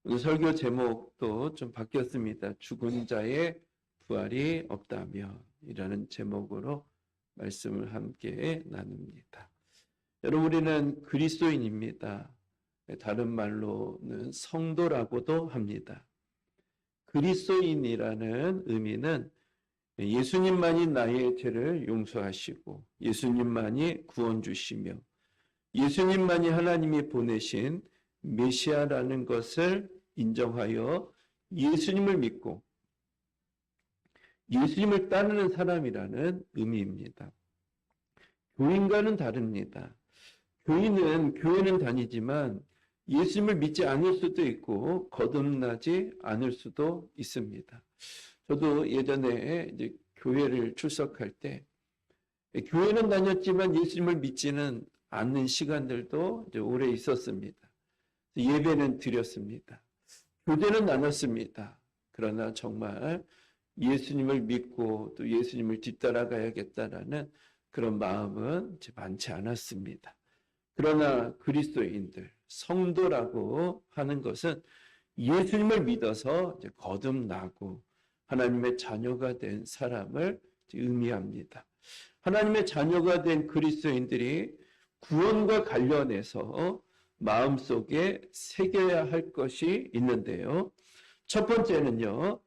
오늘 설교 제목도 좀 바뀌었습니다. 죽은 자의 부활이 없다며 이라는 제목으로 말씀을 함께 나눕니다. 여러분, 우리는 그리스도인입니다. 다른 말로는 성도라고도 합니다. 그리스도인이라는 의미는 예수님만이 나의 죄를 용서하시고 예수님만이 구원 주시며 예수님만이 하나님이 보내신 메시아라는 것을 인정하여 예수님을 믿고 예수님을 따르는 사람이라는 의미입니다. 교인과는 다릅니다. 교회는 다니지만 예수님을 믿지 않을 수도 있고 거듭나지 않을 수도 있습니다. 저도 예전에 이제 교회를 출석할 때 교회는 다녔지만 예수님을 믿지는 않는 시간들도 이제 오래 있었습니다. 예배는 드렸습니다. 교제는 나눴습니다. 그러나 정말 예수님을 믿고 또 예수님을 뒤따라가야겠다라는 그런 마음은 많지 않았습니다. 그러나 그리스도인들, 성도라고 하는 것은 예수님을 믿어서 이제 거듭나고 하나님의 자녀가 된 사람을 의미합니다. 하나님의 자녀가 된 그리스도인들이 구원과 관련해서 마음속에 새겨야 할 것이 있는데요. 첫 번째는요,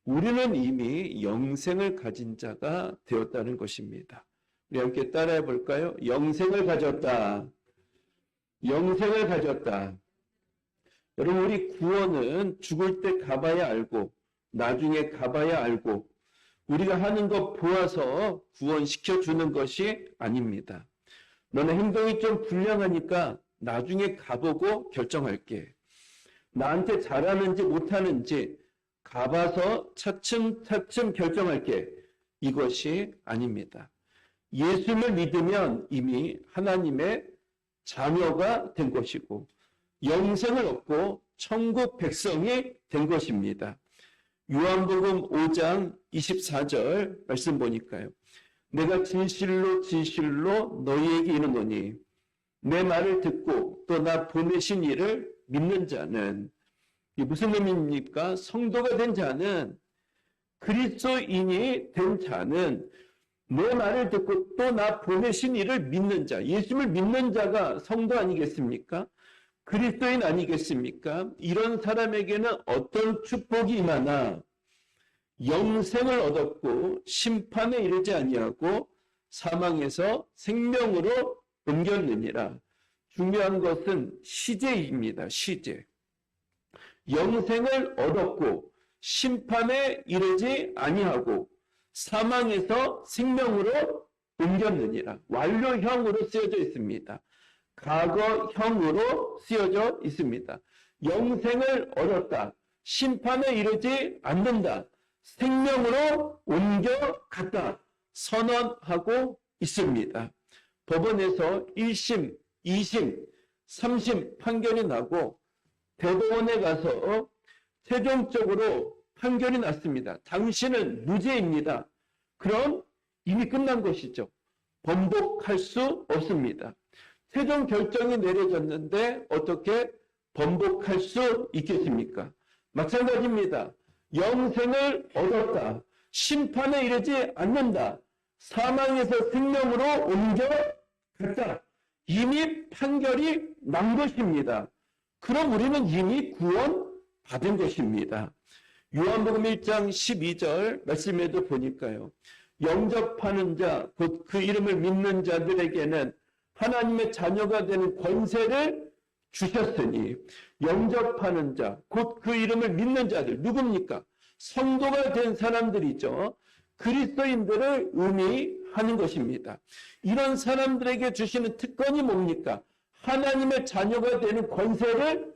우리는 이미 영생을 가진 자가 되었다는 것입니다. 우리 함께 따라해 볼까요? 영생을 가졌다. 영생을 가졌다. 여러분, 우리 구원은 죽을 때 가봐야 알고 나중에 가봐야 알고 우리가 하는 것 보아서 구원시켜주는 것이 아닙니다. 너네 행동이 좀 불량하니까 나중에 가보고 결정할게. 나한테 잘하는지 못하는지 가봐서 차츰차츰 결정할게. 이것이 아닙니다. 예수를 믿으면 이미 하나님의 자녀가 된 것이고 영생을 얻고 천국 백성이 된 것입니다. 요한복음 5장 24절 말씀 보니까요. 내가 진실로 진실로 너희에게 이르노니 내 말을 듣고 또 나 보내신 이를 믿는 자는, 이게 무슨 의미입니까? 성도가 된 자는, 그리스도인이 된 자는 내 말을 듣고 또 나 보내신 이를 믿는 자, 예수님을 믿는 자가 성도 아니겠습니까? 그리스도인 아니겠습니까? 이런 사람에게는 어떤 축복이 임하나 영생을 얻었고 심판에 이르지 아니하고 사망에서 생명으로 옮겼느니라. 중요한 것은 시제입니다. 시제. 영생을 얻었고 심판에 이르지 아니하고 사망에서 생명으로 옮겼느니라. 완료형으로 쓰여져 있습니다. 과거형으로 쓰여져 있습니다. 영생을 얻었다. 심판에 이르지 않는다. 생명으로 옮겨갔다. 선언하고 있습니다. 법원에서 1심, 2심, 3심 판결이 나고 대법원에 가서 최종적으로 판결이 났습니다. 당신은 무죄입니다. 그럼 이미 끝난 것이죠. 번복할 수 없습니다. 최종 결정이 내려졌는데 어떻게 번복할 수 있겠습니까? 마찬가지입니다. 영생을 얻었다. 심판에 이르지 않는다. 사망에서 생명으로 옮겨갔다. 이미 판결이 난 것입니다. 그럼 우리는 이미 구원 받은 것입니다. 요한복음 1장 12절 말씀에도 보니까요. 영접하는 자, 곧 그 이름을 믿는 자들에게는 하나님의 자녀가 되는 권세를 주셨으니, 영접하는 자, 곧 그 이름을 믿는 자들, 누굽니까? 성도가 된 사람들이죠. 그리스도인들을 의미하는 것입니다. 이런 사람들에게 주시는 특권이 뭡니까? 하나님의 자녀가 되는 권세를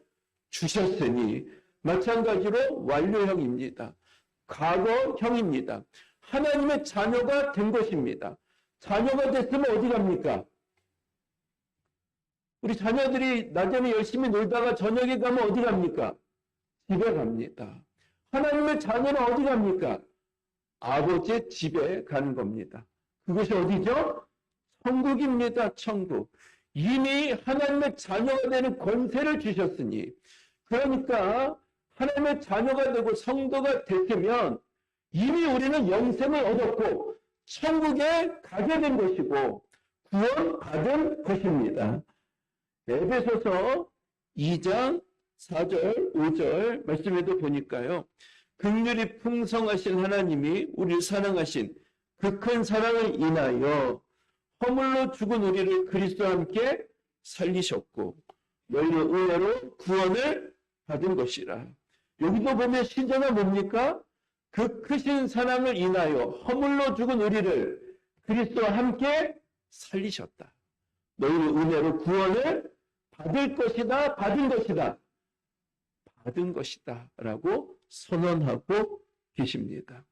주셨으니, 마찬가지로 완료형입니다. 과거형입니다. 하나님의 자녀가 된 것입니다. 자녀가 됐으면 어디 갑니까? 우리 자녀들이 낮에는 열심히 놀다가 저녁에 가면 어디 갑니까? 집에 갑니다. 하나님의 자녀는 어디 갑니까? 아버지의 집에 가는 겁니다. 그것이 어디죠? 천국입니다. 천국. 이미 하나님의 자녀가 되는 권세를 주셨으니, 그러니까 하나님의 자녀가 되고 성도가 됐으면 이미 우리는 영생을 얻었고 천국에 가게 된 것이고 구원받은 것입니다. 에베소서 2장 4절, 5절 말씀에도 보니까요. 긍휼이 풍성하신 하나님이 우리를 사랑하신 그 큰 사랑을 인하여 허물로 죽은 우리를 그리스도와 함께 살리셨고 너희는 은혜로 구원을 받은 것이라. 여기도 보면 시제가 뭡니까? 그 크신 사랑을 인하여 허물로 죽은 우리를 그리스도와 함께 살리셨다. 너희는 은혜로 구원을 받을 것이다, 받은 것이다. 받은 것이다 라고 선언하고 계십니다.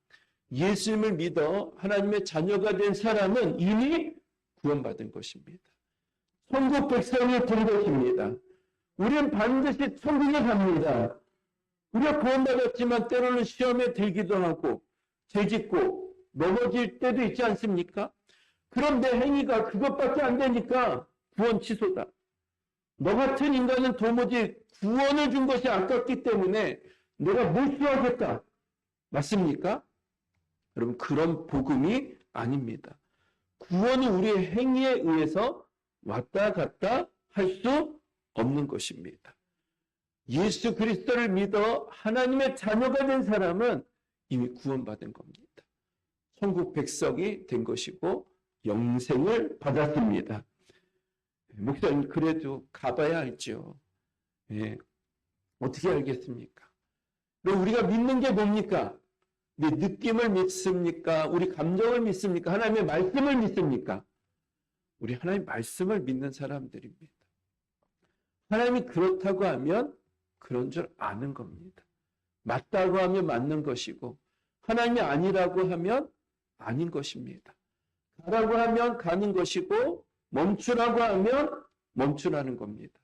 예수님을 믿어 하나님의 자녀가 된 사람은 이미 구원받은 것입니다. 천국 백성이 된 것입니다. 우리는 반드시 천국에 갑니다. 우리가 구원받았지만 때로는 시험에 들기도 하고 죄짓고 넘어질 때도 있지 않습니까? 그럼 내 행위가 그것밖에 안 되니까 구원 취소다. 너 같은 인간은 도무지 구원을 준 것이 아깝기 때문에 내가 몰수하겠다. 맞습니까? 여러분 그런 복음이 아닙니다. 구원은 우리의 행위에 의해서 왔다 갔다 할 수 없는 것입니다. 예수 그리스도를 믿어 하나님의 자녀가 된 사람은 이미 구원받은 겁니다. 천국 백성이 된 것이고 영생을 받았습니다. 목사님 그래도 가봐야 알죠. 예. 어떻게 알겠습니까? 그럼 우리가 믿는 게 뭡니까? 우리 느낌을 믿습니까? 우리 감정을 믿습니까? 하나님의 말씀을 믿습니까? 우리 하나님의 말씀을 믿는 사람들입니다. 하나님이 그렇다고 하면 그런 줄 아는 겁니다. 맞다고 하면 맞는 것이고 하나님이 아니라고 하면 아닌 것입니다. 가라고 하면 가는 것이고 멈추라고 하면 멈추라는 겁니다.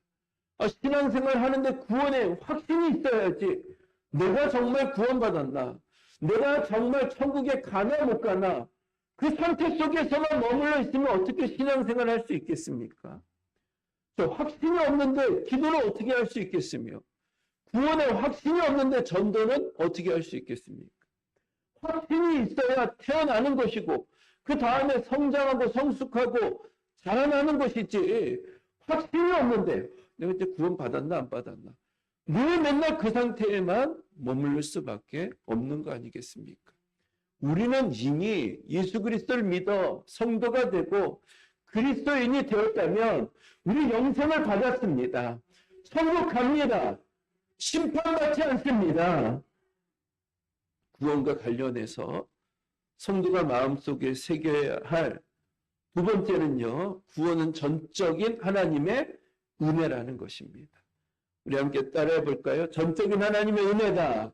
신앙생활 하는데 구원에 확신이 있어야지. 내가 정말 구원받았나? 내가 정말 천국에 가나 못 가나? 그 상태 속에서만 머물러 있으면 어떻게 신앙생활 할 수 있겠습니까? 저 확신이 없는데 기도를 어떻게 할 수 있겠으며 구원에 확신이 없는데 전도는 어떻게 할 수 있겠습니까? 확신이 있어야 태어나는 것이고 그 다음에 성장하고 성숙하고 자라나는 것이지 확신이 없는데 내가 이제 구원 받았나 안 받았나 늘 맨날 그 상태에만 머무를 수밖에 없는 거 아니겠습니까? 우리는 이미 예수 그리스도를 믿어 성도가 되고 그리스도인이 되었다면 우리 영생을 받았습니다. 천국 갑니다. 심판받지 않습니다. 구원과 관련해서 성도가 마음속에 새겨야 할 두 번째는요. 구원은 전적인 하나님의 은혜라는 것입니다. 우리 함께 따라해 볼까요? 전적인 하나님의 은혜다.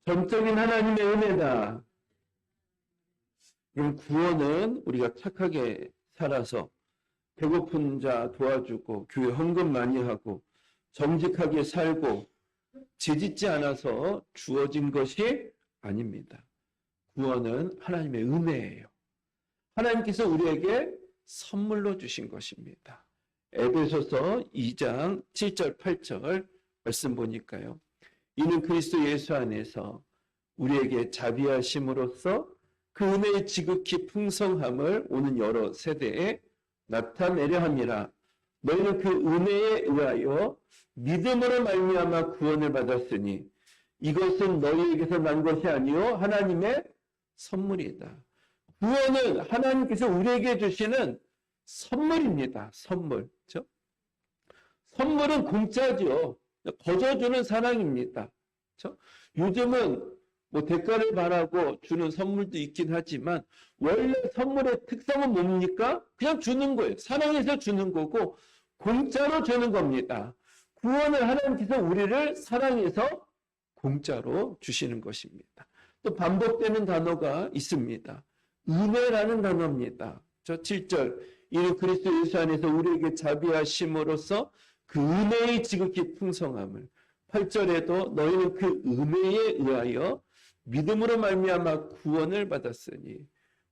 전적인 하나님의 은혜다. 그럼 구원은 우리가 착하게 살아서 배고픈 자 도와주고 교회 헌금 많이 하고 정직하게 살고 죄짓지 않아서 주어진 것이 아닙니다. 구원은 하나님의 은혜예요. 하나님께서 우리에게 선물로 주신 것입니다. 에베소서 2장 7절 8절 말씀 보니까요. 이는 그리스도 예수 안에서 우리에게 자비하심으로써 그 은혜의 지극히 풍성함을 오는 여러 세대에 나타내려 함이라. 너희는 그 은혜에 의하여 믿음으로 말미암아 구원을 받았으니 이것은 너희에게서 난 것이 아니요 하나님의 선물이다. 구원은 하나님께서 우리에게 주시는 선물입니다. 선물. 그렇죠? 선물은 공짜죠. 거저주는 사랑입니다. 그렇죠? 요즘은 뭐 대가를 바라고 주는 선물도 있긴 하지만 원래 선물의 특성은 뭡니까? 그냥 주는 거예요. 사랑해서 주는 거고 공짜로 주는 겁니다. 구원을 하나님께서 우리를 사랑해서 공짜로 주시는 것입니다. 또 반복되는 단어가 있습니다. 은혜라는 단어입니다. 저 7절 이는 그리스도 예수 안에서 우리에게 자비하심으로써 그 은혜의 지극히 풍성함을 8절에도 너희는 그 은혜에 의하여 믿음으로 말미암아 구원을 받았으니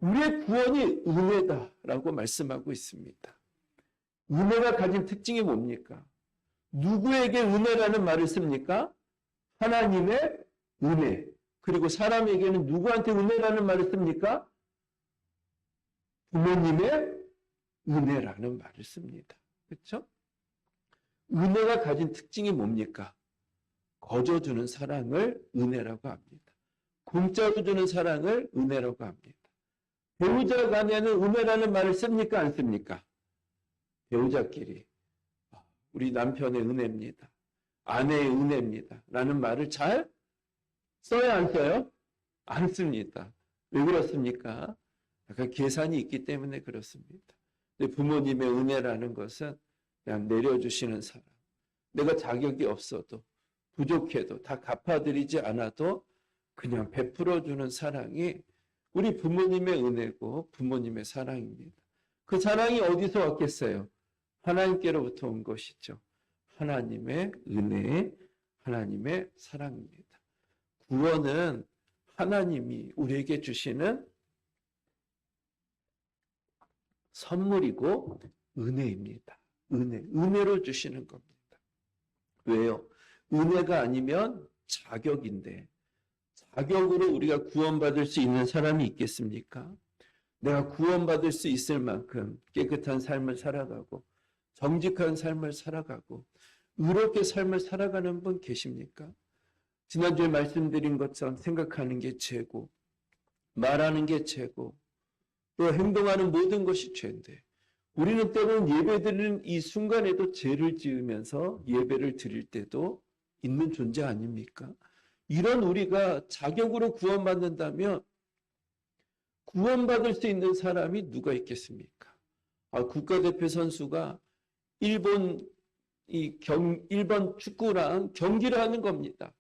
우리의 구원이 은혜다라고 말씀하고 있습니다. 은혜가 가진 특징이 뭡니까? 누구에게 은혜라는 말을 씁니까? 하나님의 은혜. 그리고 사람에게는 누구한테 은혜라는 말을 씁니까? 부모님의 은혜라는 말을 씁니다. 그렇죠? 은혜가 가진 특징이 뭡니까? 거저주는 사랑을 은혜라고 합니다. 공짜로 주는 사랑을 은혜라고 합니다. 배우자 간에는 은혜라는 말을 씁니까? 안 씁니까? 배우자끼리 우리 남편의 은혜입니다. 아내의 은혜입니다. 라는 말을 잘 써야 안 써요? 안 씁니다. 왜 그렇습니까? 약간 계산이 있기 때문에 그렇습니다. 부모님의 은혜라는 것은 그냥 내려주시는 사람. 내가 자격이 없어도 부족해도 다 갚아드리지 않아도 그냥 베풀어주는 사랑이 우리 부모님의 은혜고 부모님의 사랑입니다. 그 사랑이 어디서 왔겠어요? 하나님께로부터 온 것이죠. 하나님의 은혜, 하나님의 사랑입니다. 구원은 하나님이 우리에게 주시는 선물이고 은혜입니다. 은혜로 주시는 겁니다. 왜요? 은혜가 아니면 자격인데 자격으로 우리가 구원받을 수 있는 사람이 있겠습니까? 내가 구원받을 수 있을 만큼 깨끗한 삶을 살아가고 정직한 삶을 살아가고 의롭게 삶을 살아가는 분 계십니까? 지난주에 말씀드린 것처럼 생각하는 게 죄고 말하는 게 죄고 또 행동하는 모든 것이 죄인데 우리는 때로는 예배드리는 이 순간에도 죄를 지으면서 예배를 드릴 때도 있는 존재 아닙니까? 이런 우리가 자격으로 구원받는다면 구원받을 수 있는 사람이 누가 있겠습니까? 국가대표 선수가 일본 축구랑 경기를 하는 겁니다.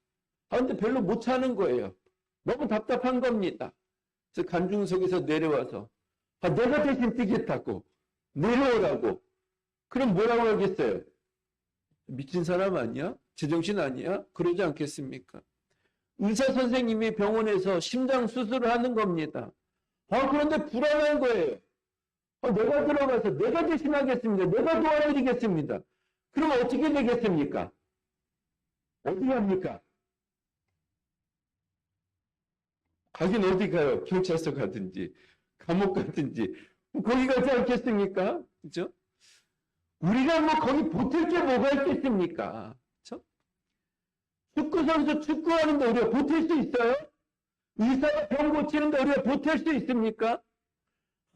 근데 별로 못 차는 거예요. 너무 답답한 겁니다. 그래서 관중석에서 내려와서 내가 대신 뛰겠다고 내려오라고. 그럼 뭐라고 하겠어요? 미친 사람 아니야? 제정신 아니야? 그러지 않겠습니까? 의사 선생님이 병원에서 심장 수술을 하는 겁니다. 그런데 불안한 거예요. 내가 들어가서 내가 대신하겠습니다. 내가 도와드리겠습니다. 그럼 어떻게 되겠습니까? 어떻게 합니까? 가긴 어디 가요? 경찰서 가든지 감옥 가든지 거기 가지 않겠습니까? 그죠? 우리가 뭐 거기 보탤 게 뭐가 있겠습니까? 그죠? 축구선수 축구하는데 우리가 보탤 수 있어요? 의사가 병 고치는데 우리가 보탤 수 있습니까?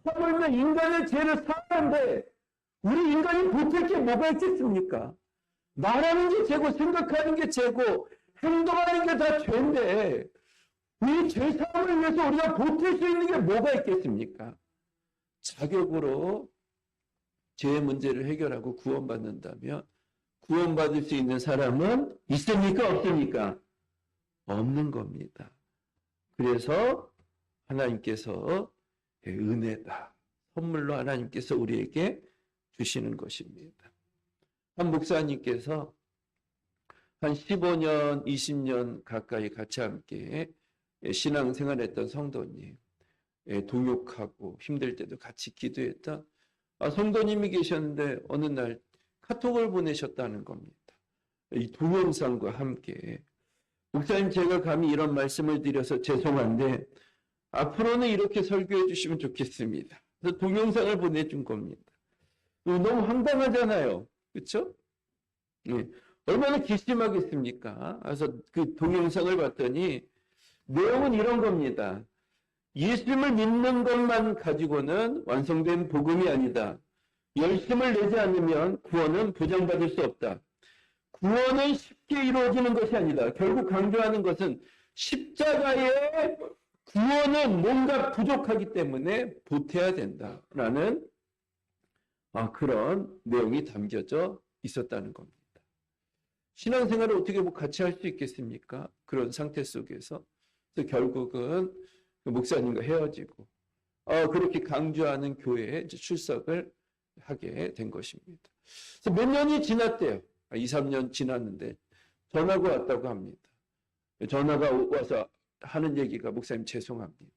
하물며 인간의 죄를 사하는데 우리 인간이 보탤 게 뭐가 있겠습니까? 말하는 게 죄고 생각하는 게 죄고 행동하는 게 다 죄인데 이 죄사함을 위해서 우리가 보탤 수 있는 게 뭐가 있겠습니까? 자격으로 죄의 문제를 해결하고 구원받는다면 구원받을 수 있는 사람은 있습니까? 없습니까? 없는 겁니다. 그래서 하나님께서 은혜다. 선물로 하나님께서 우리에게 주시는 것입니다. 한 목사님께서 한 15년, 20년 가까이 같이 함께 신앙생활했던 성도님, 동역하고 힘들 때도 같이 기도했던 성도님이 계셨는데 어느 날 카톡을 보내셨다는 겁니다. 이 동영상과 함께 목사님 제가 감히 이런 말씀을 드려서 죄송한데 앞으로는 이렇게 설교해 주시면 좋겠습니다. 그래서 동영상을 보내준 겁니다. 너무 황당하잖아요. 그렇죠? 네. 얼마나 괘씸하겠습니까? 그래서 그 동영상을 봤더니 내용은 이런 겁니다. 예수님을 믿는 것만 가지고는 완성된 복음이 아니다. 열심을 내지 않으면 구원은 보장받을 수 없다. 구원은 쉽게 이루어지는 것이 아니다. 결국 강조하는 것은 십자가의 구원은 뭔가 부족하기 때문에 보태야 된다라는 그런 내용이 담겨져 있었다는 겁니다. 신앙생활을 어떻게 같이 할 수 있겠습니까? 그런 상태 속에서. 그래서 결국은 목사님과 헤어지고 그렇게 강조하는 교회에 출석을 하게 된 것입니다. 그래서 몇 년이 지났대요. 2, 3년 지났는데 전화가 왔다고 합니다. 전화가 와서 하는 얘기가 목사님 죄송합니다.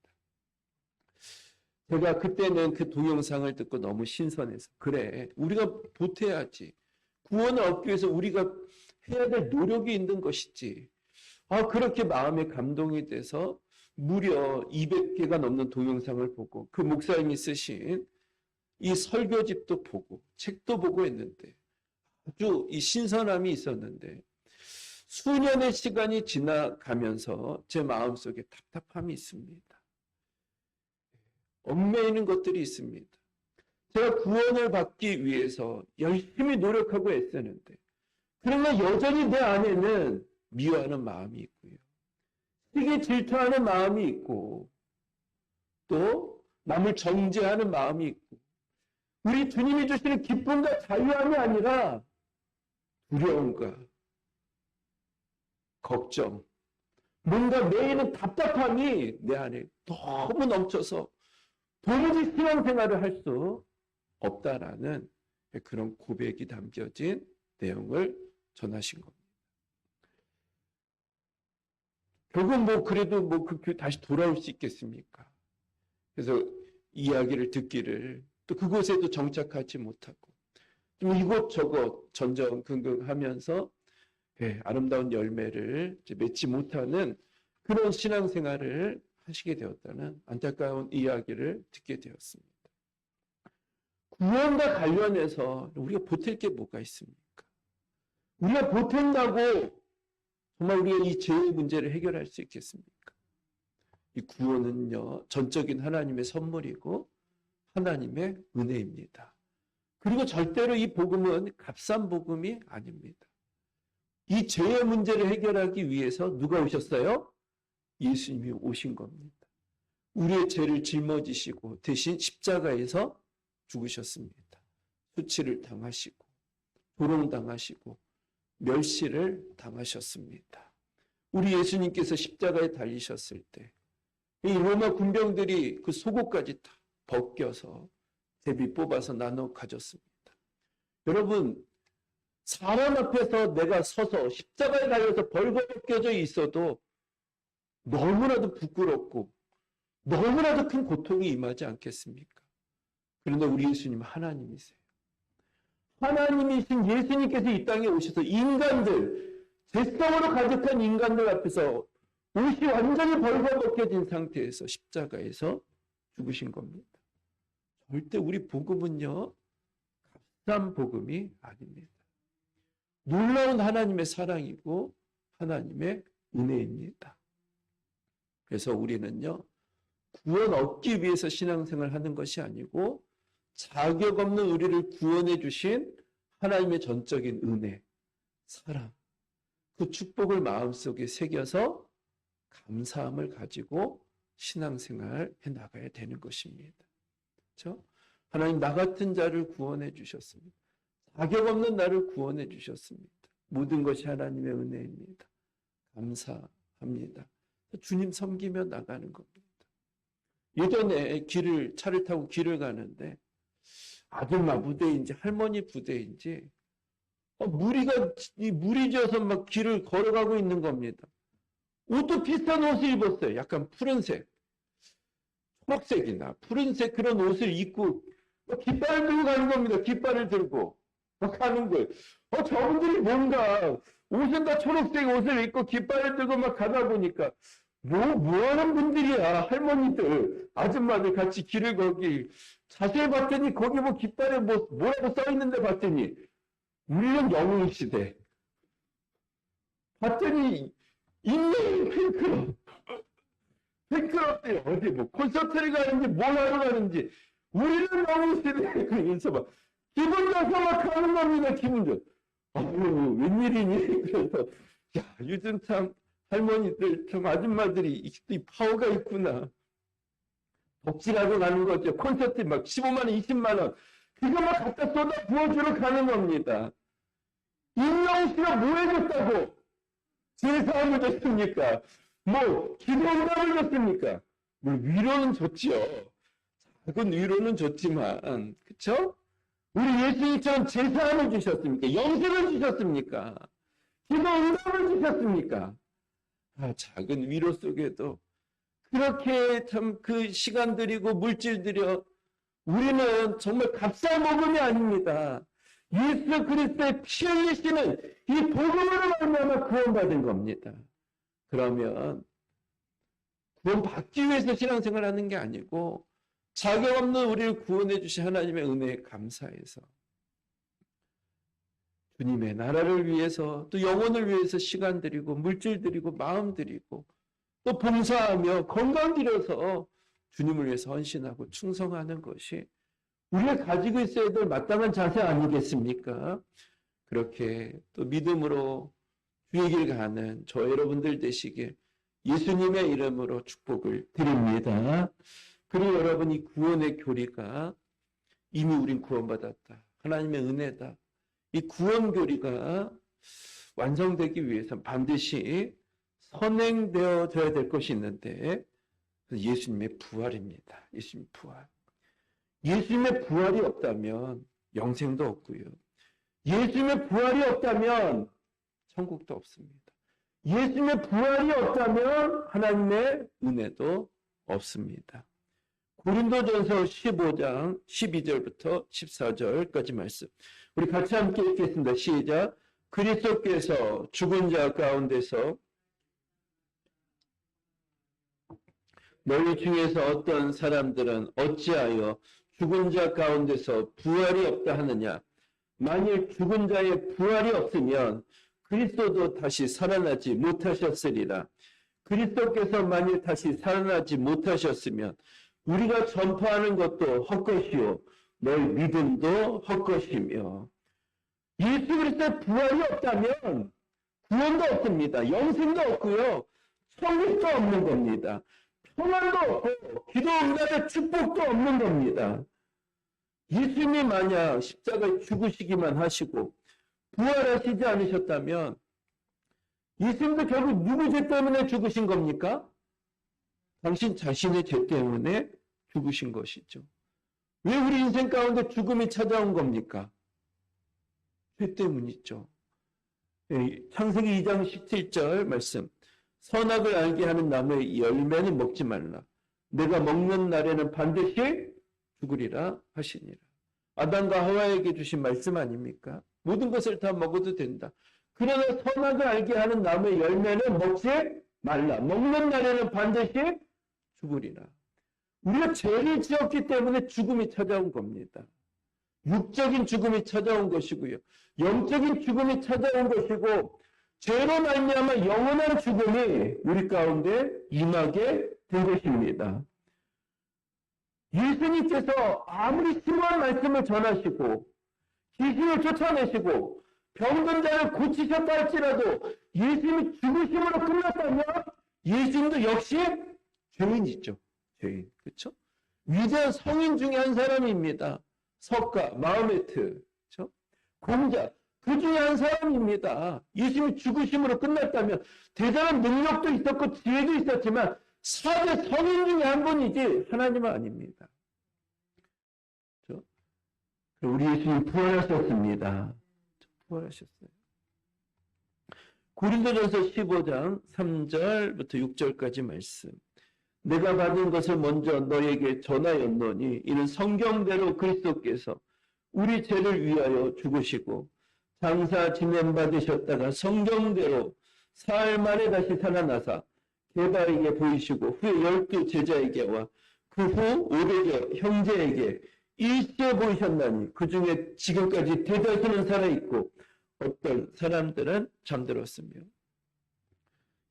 제가 그때는 그 동영상을 듣고 너무 신선해서 그래 우리가 보태야지. 구원을 얻기 위해서 우리가 해야 될 노력이 있는 것이지. 그렇게 마음에 감동이 돼서 무려 200개가 넘는 동영상을 보고 그 목사님이 쓰신 이 설교집도 보고 책도 보고 했는데 아주 이 신선함이 있었는데 수년의 시간이 지나가면서 제 마음속에 답답함이 있습니다. 얽매이는 것들이 있습니다. 제가 구원을 받기 위해서 열심히 노력하고 애쓰는데 그러나 여전히 내 안에는 미워하는 마음이 있고요. 시기 질투하는 마음이 있고 또 남을 정죄하는 마음이 있고 우리 주님이 주시는 기쁨과 자유함이 아니라 두려움과 걱정, 뭔가 매이는 답답함이 내 안에 너무 넘쳐서 도무지 신앙생활을 할 수 없다라는 그런 고백이 담겨진 내용을 전하신 겁니다. 결국 그래도 그 교회 다시 돌아올 수 있겠습니까? 그래서 이야기를 듣기를 또 그곳에도 정착하지 못하고 좀 이곳저곳 전전긍긍하면서 아름다운 열매를 맺지 못하는 그런 신앙생활을 하시게 되었다는 안타까운 이야기를 듣게 되었습니다. 구원과 관련해서 우리가 보탤 게 뭐가 있습니까? 우리가 보탠다고 정말 우리가 이 죄의 문제를 해결할 수 있겠습니까? 이 구원은요, 전적인 하나님의 선물이고 하나님의 은혜입니다. 그리고 절대로 이 복음은 값싼 복음이 아닙니다. 이 죄의 문제를 해결하기 위해서 누가 오셨어요? 예수님이 오신 겁니다. 우리의 죄를 짊어지시고 대신 십자가에서 죽으셨습니다. 수치를 당하시고 조롱당하시고 멸시를 당하셨습니다. 우리 예수님께서 십자가에 달리셨을 때 이 로마 군병들이 그 속옷까지 다 벗겨서 제비 뽑아서 나눠 가졌습니다. 여러분, 사람 앞에서 내가 서서 십자가에 달려서 벌거벗겨져 있어도 너무나도 부끄럽고 너무나도 큰 고통이 임하지 않겠습니까? 그런데 우리 예수님은 하나님이세요. 하나님이신 예수님께서 이 땅에 오셔서 인간들, 죄성으로 가득한 인간들 앞에서 옷이 완전히 벌거벗겨진 상태에서 십자가에서 죽으신 겁니다. 절대 우리 복음은요, 값싼 복음이 아닙니다. 놀라운 하나님의 사랑이고 하나님의 은혜입니다. 그래서 우리는요, 구원 얻기 위해서 신앙생활을 하는 것이 아니고 자격 없는 우리를 구원해 주신 하나님의 전적인 은혜, 사랑, 그 축복을 마음속에 새겨서 감사함을 가지고 신앙생활을 해나가야 되는 것입니다. 그렇죠? 하나님 나 같은 자를 구원해 주셨습니다. 자격 없는 나를 구원해 주셨습니다. 모든 것이 하나님의 은혜입니다. 감사합니다. 주님 섬기며 나가는 겁니다. 예전에 차를 타고 길을 가는데 아줌마 부대인지 할머니 부대인지 물이 져서 막 길을 걸어가고 있는 겁니다. 옷도 비슷한 옷을 입었어요. 약간 푸른색, 초록색이나 푸른색 그런 옷을 입고 깃발을 들고 가는 겁니다. 깃발을 들고 막 가는 거예요. 저분들이 뭔가 옷은 다 초록색 옷을 입고 깃발을 들고 막 가다 보니까 뭐 하는 분들이야. 할머니들, 아줌마들 같이 길을 거기 자세히 봤더니 거기 깃발에 뭐라고 써 있는데 봤더니 우리는 영웅시대. 봤더니 인명이 팬클럽들이 어디 콘서트를 가는지 뭘 하러 가는지 우리는 영웅시대. 그러면서 막 기분 좋아서 막 가는 겁니다. 기분 좋아. 웬일이니? 그래서 야, 요즘 참 할머니들, 참 아줌마들이 이 파워가 있구나. 덕질하고 가는 거죠. 콘서트 막 15만 원, 20만 원. 그거 막 갖다 쏟아 부어주러 가는 겁니다. 임영웅 씨가 뭐 해줬다고? 제사함을 줬습니까? 기도응답을 줬습니까? 위로는 줬지요. 작은 위로는 줬지만, 그쵸? 우리 예수님처럼 제사함을 주셨습니까? 영생을 주셨습니까? 기도응답을 주셨습니까? 작은 위로 속에도 그렇게 참 그 시간 들이고 물질 들여 우리는 정말 값싼 복음이 아닙니다. 예수 그리스도의 피 흘리시는 이 복음으로 말미암아 구원받은 겁니다. 그러면 구원받기 위해서 신앙생활 하는 게 아니고 자격 없는 우리를 구원해 주신 하나님의 은혜에 감사해서 주님의 나라를 위해서 또 영혼을 위해서 시간 드리고 물질 드리고 마음 드리고 또 봉사하며 건강 들여서 주님을 위해서 헌신하고 충성하는 것이 우리가 가지고 있어야 될 마땅한 자세 아니겠습니까? 그렇게 또 믿음으로 주의 길 가는 저 여러분들 되시길 예수님의 이름으로 축복을 드립니다. 그리고 여러분이 구원의 교리가 이미 우린 구원받았다. 하나님의 은혜다. 이 구원 교리가 완성되기 위해서 반드시 선행되어져야 될 것이 있는데 예수님의 부활입니다. 예수님 부활. 예수님의 부활이 없다면 영생도 없고요. 예수님의 부활이 없다면 천국도 없습니다. 예수님의 부활이 없다면 하나님의 은혜도 없습니다. 고린도전서 15장 12절부터 14절까지 말씀. 우리 같이 함께 읽겠습니다. 시작. 그리스도께서 죽은 자 가운데서 너희 중에서 어떤 사람들은 어찌하여 죽은 자 가운데서 부활이 없다 하느냐. 만일 죽은 자의 부활이 없으면 그리스도도 다시 살아나지 못하셨으리라. 그리스도께서 만일 다시 살아나지 못하셨으면 우리가 전파하는 것도 헛것이요 너희 믿음도 헛것이며. 예수 그리스도의 부활이 없다면 구원도 없습니다. 영생도 없고요. 천국도 없는 겁니다. 평안도 없고 기도 응답의 축복도 없는 겁니다. 예수님이 만약 십자가에 죽으시기만 하시고 부활하시지 않으셨다면 예수님도 결국 누구 죄 때문에 죽으신 겁니까? 당신 자신의 죄 때문에 죽으신 것이죠. 왜 우리 인생 가운데 죽음이 찾아온 겁니까? 죄 때문이죠. 창세기 2장 17절 말씀. 선악을 알게 하는 나무의 열매는 먹지 말라. 내가 먹는 날에는 반드시 죽으리라 하시니라. 아담과 하와에게 주신 말씀 아닙니까? 모든 것을 다 먹어도 된다. 그러나 선악을 알게 하는 나무의 열매는 먹지 말라. 먹는 날에는 반드시 죽으리라. 우리가 죄를 지었기 때문에 죽음이 찾아온 겁니다. 육적인 죽음이 찾아온 것이고요. 영적인 죽음이 찾아온 것이고 죄로 말미암아 영원한 죽음이 우리 가운데 임하게 된 것입니다. 예수님께서 아무리 심오한 말씀을 전하시고 귀신을 쫓아내시고 병든 자를 고치셨다 할지라도 예수님이 죽으심으로 끝났다면 예수님도 역시 죄인이죠. 죄인. 그렇죠? 위대한 성인 중에 한 사람입니다. 석가, 마호메트, 그렇죠? 공자, 그 중에 한 사람입니다. 예수님이 죽으심으로 끝났다면 대단한 능력도 있었고 지혜도 있었지만 사대 성인 중에 한 분이지 하나님은 아닙니다. 그렇죠? 우리 예수님 부활하셨습니다. 부활하셨어요. 고린도전서 15장 3절부터 6절까지 말씀. 내가 받은 것을 먼저 너에게 전하였노니 이는 성경대로 그리스도께서 우리 죄를 위하여 죽으시고 장사 지냄받으셨다가 성경대로 사흘 만에 다시 살아나사 게바에게 보이시고 후에 12 제자에게와 그 후 500여 형제에게 일시에 보이셨나니 그 중에 지금까지 대다수는 살아있고 어떤 사람들은 잠들었으며.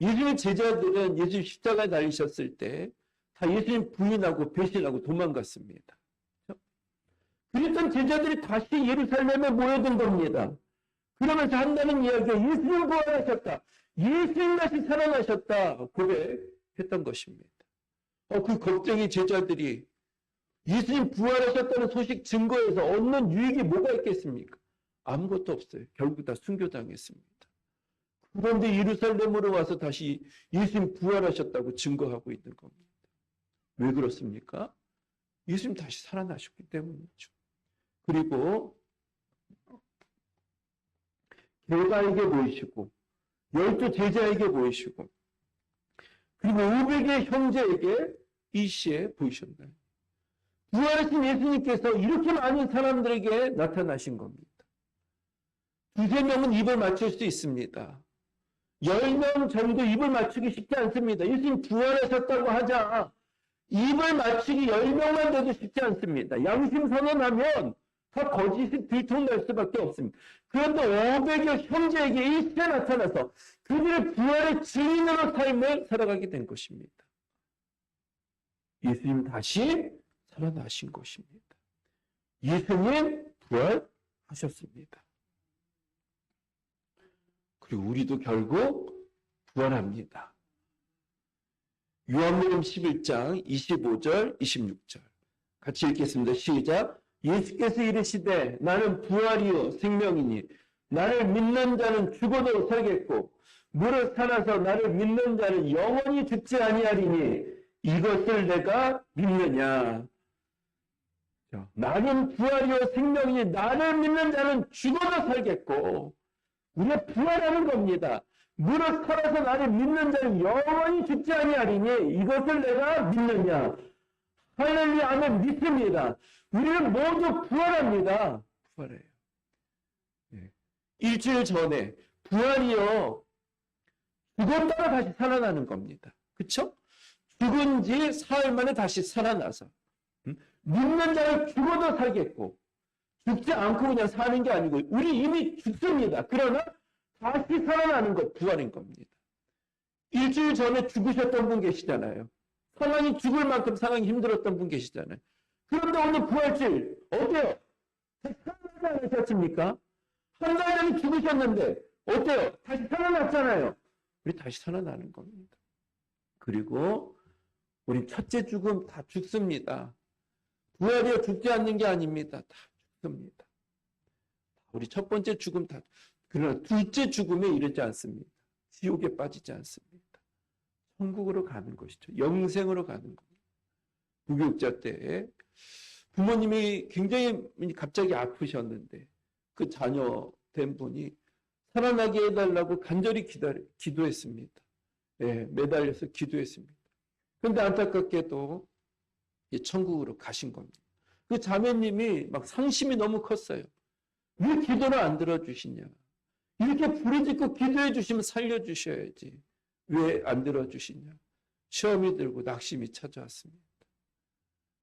예수님 제자들은 예수님 십자가에 달리셨을 때 다 예수님 부인하고 배신하고 도망갔습니다. 그랬던 제자들이 다시 예루살렘에 모여든 겁니다. 그러면서 한다는 이야기가 예수님 부활하셨다. 예수님 다시 살아나셨다. 고백했던 것입니다. 그 걱정이 제자들이 예수님 부활하셨다는 소식 증거에서 얻는 유익이 뭐가 있겠습니까? 아무것도 없어요. 결국 다 순교당했습니다. 그런데 예루살렘으로 와서 다시 예수님 부활하셨다고 증거하고 있는 겁니다. 왜 그렇습니까? 예수님 다시 살아나셨기 때문이죠. 그리고 게바에게 보이시고 12 제자에게 보이시고 그리고 500의 형제에게 일시에 보이셨나요? 부활하신 예수님께서 이렇게 많은 사람들에게 나타나신 겁니다. 두세 명은 입을 맞출 수 있습니다. 10명 정도 입을 맞추기 쉽지 않습니다. 예수님 부활하셨다고 하자 입을 맞추기 10명만 돼도 쉽지 않습니다. 양심 선언하면 다 거짓이 들통날 수밖에 없습니다. 그런데 500여 형제에게 일시에 나타나서 그들의 부활의 증인으로 삶을 살아가게 된 것입니다. 예수님 다시 살아나신 것입니다. 예수님 부활하셨습니다. 그리고 우리도 결국 부활합니다. 요한복음 11장 25절 26절 같이 읽겠습니다. 시작. 예수께서 이르시되 나는 부활이요 생명이니 나를 믿는 자는 죽어도 살겠고 무릇 살아서 나를 믿는 자는 영원히 죽지 아니하리니 이것을 내가 믿느냐. 나는 부활이요 생명이니 나를 믿는 자는 죽어도 살겠고 우리가 부활하는 겁니다. 무릇 살아서 나를 믿는 자는 영원히 죽지 아니하리니 이것을 내가 믿느냐. 할렐루야 아멘 믿습니다. 우리는 모두 부활합니다. 부활해요. 네. 일주일 전에 부활이요 죽었다가 다시 살아나는 겁니다. 그렇죠? 죽은 지 사흘 만에 다시 살아나서 믿는 자는 죽어도 살겠고 죽지 않고 그냥 사는 게 아니고 우리 이미 죽습니다. 그러나 다시 살아나는 것 부활인 겁니다. 일주일 전에 죽으셨던 분 계시잖아요. 상황이 죽을 만큼 상황이 힘들었던 분 계시잖아요. 그런데 오늘 부활절 어때요? 다시 살아나지 않으셨습니까? 한 달 전에 죽으셨는데 어때요? 다시 살아났잖아요. 우리 다시 살아나는 겁니다. 그리고 우리 첫째 죽음 다 죽습니다. 부활이여 죽지 않는 게 아닙니다. 다 죽습니다. 우리 첫 번째 죽음 다 그러나 둘째 죽음에 이르지 않습니다. 지옥에 빠지지 않습니다. 천국으로 가는 것이죠. 영생으로 가는 겁니다. 부교육자 때 부모님이 굉장히 갑자기 아프셨는데 그 자녀 된 분이 살아나게 해달라고 간절히 기도했습니다. 네, 매달려서 기도했습니다. 그런데 안타깝게도 천국으로 가신 겁니다. 그 자매님이 막 상심이 너무 컸어요. 왜 기도를 안 들어주시냐. 이렇게 부르짖고 기도해 주시면 살려주셔야지. 왜 안 들어주시냐. 시험이 들고 낙심이 찾아왔습니다.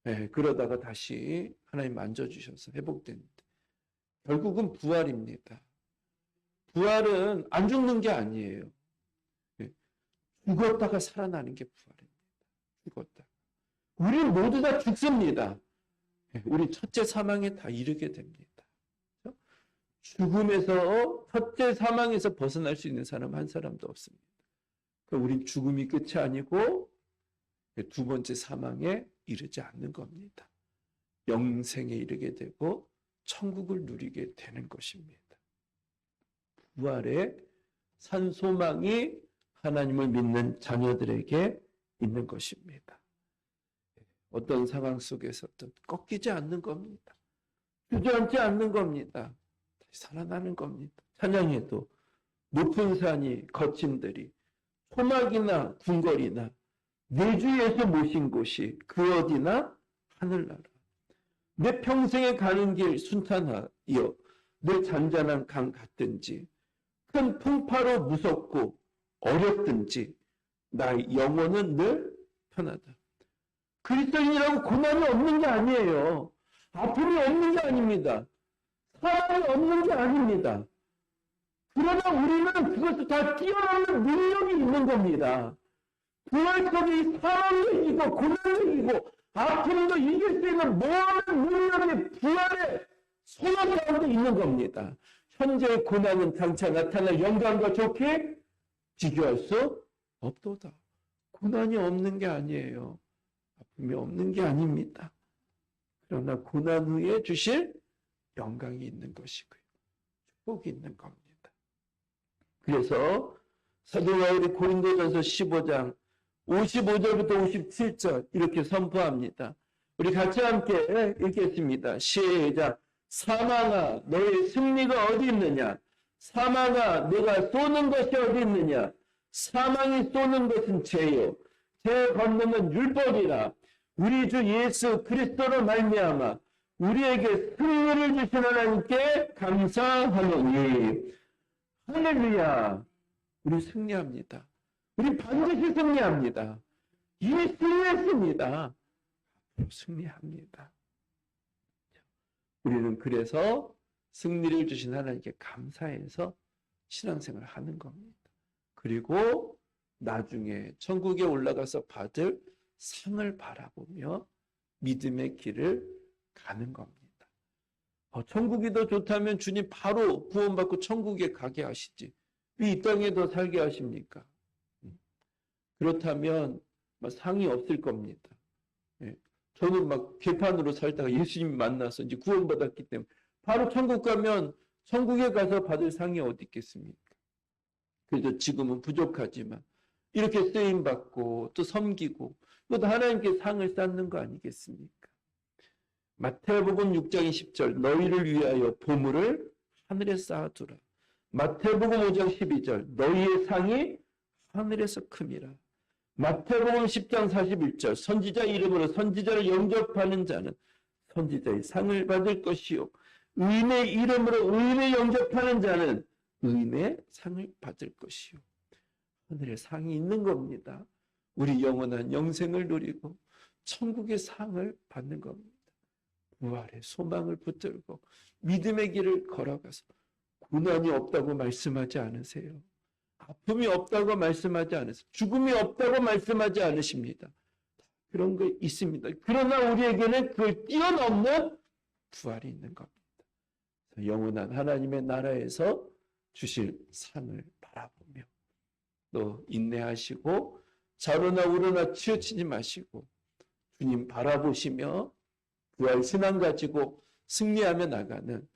네, 그러다가 다시 하나님 만져주셔서 회복됐는데 결국은 부활입니다. 부활은 안 죽는 게 아니에요. 네, 죽었다가 살아나는 게 부활입니다. 죽었다. 우리 모두 다 죽습니다. 네, 우리 첫째 사망에 다 이르게 됩니다. 죽음에서 첫째 사망에서 벗어날 수 있는 사람 한 사람도 없습니다. 우린 죽음이 끝이 아니고 두 번째 사망에 이르지 않는 겁니다. 영생에 이르게 되고 천국을 누리게 되는 것입니다. 부활의 산 소망이 하나님을 믿는 자녀들에게 있는 것입니다. 어떤 상황 속에서든 꺾이지 않는 겁니다. 주저앉지 않는 겁니다. 다시 살아나는 겁니다. 찬양에도 높은 산이 거친들이 초막이나 궁궐이나 내 주에서 모신 곳이 그 어디나 하늘나라. 내 평생에 가는 길 순탄하여 내 잔잔한 강 같든지 큰 풍파로 무섭고 어렵든지 나의 영혼은 늘 편하다. 그리스도인이라고 고난이 없는 게 아니에요. 아픔이 없는 게 아닙니다. 사랑이 없는 게 아닙니다. 그러나 우리는 그것을 다 뛰어넘는 능력이 있는 겁니다. 부활 속에 이 사랑도 이기고 고난도 이기고 아픔도 이길 수 있는 모든 능력이 부활의 소망 가운데 있는 겁니다. 현재의 고난은 장차 나타날 영광과 좋게 비교할 수 없도다. 고난이 없는 게 아니에요. 아픔이 없는 게 아닙니다. 그러나 고난 후에 주실 영광이 있는 것이고요. 축복이 있는 겁니다. 그래서 사도 바울이 고린도전서 15장 55절부터 57절 이렇게 선포합니다. 우리 같이 함께 읽겠습니다. 시작. 사망아 너의 승리가 어디 있느냐. 사망아 네가 쏘는 것이 어디 있느냐. 사망이 쏘는 것은 죄요 죄 걷는 율법이라. 우리 주 예수 그리스도로 말미암아 우리에게 승리를 주신 하나님께 감사하노니. 할렐루야. 우리 승리합니다. 우리 반드시 승리합니다. 이미 승리했습니다. 앞으로 승리합니다. 우리는 그래서 승리를 주신 하나님께 감사해서 신앙생활을 하는 겁니다. 그리고 나중에 천국에 올라가서 받을 상을 바라보며 믿음의 길을 가는 겁니다. 천국이 더 좋다면 주님 바로 구원받고 천국에 가게 하시지. 왜 이 땅에 더 살게 하십니까? 그렇다면 상이 없을 겁니다. 저는 막 개판으로 살다가 예수님 만나서 이제 구원받았기 때문에 바로 천국 가면 천국에 가서 받을 상이 어디 있겠습니까? 그래서 지금은 부족하지만 이렇게 쓰임받고 또 섬기고 또 하나님께 상을 쌓는 거 아니겠습니까? 마태복음 6장 20절 너희를 위하여 보물을 하늘에 쌓아두라. 마태복음 5장 12절 너희의 상이 하늘에서 큼이라. 마태복음 10장 41절 선지자 이름으로 선지자를 영접하는 자는 선지자의 상을 받을 것이요 의인의 이름으로 의인을 영접하는 자는 의인의 상을 받을 것이요. 하늘에 상이 있는 겁니다. 우리 영원한 영생을 누리고 천국의 상을 받는 겁니다. 부활의 소망을 붙들고 믿음의 길을 걸어가서 고난이 없다고 말씀하지 않으세요. 아픔이 없다고 말씀하지 않으세요. 죽음이 없다고 말씀하지 않으십니다. 그런 거 있습니다. 그러나 우리에게는 그걸 뛰어넘는 부활이 있는 겁니다. 영원한 하나님의 나라에서 주실 상을 바라보며 또 인내하시고 좌로나 우로나 치우치지 마시고 주님 바라보시며 부활 신앙 가지고 승리하며 나가는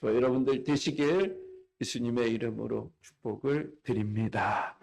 저와 여러분들 되시길 예수님의 이름으로 축복을 드립니다.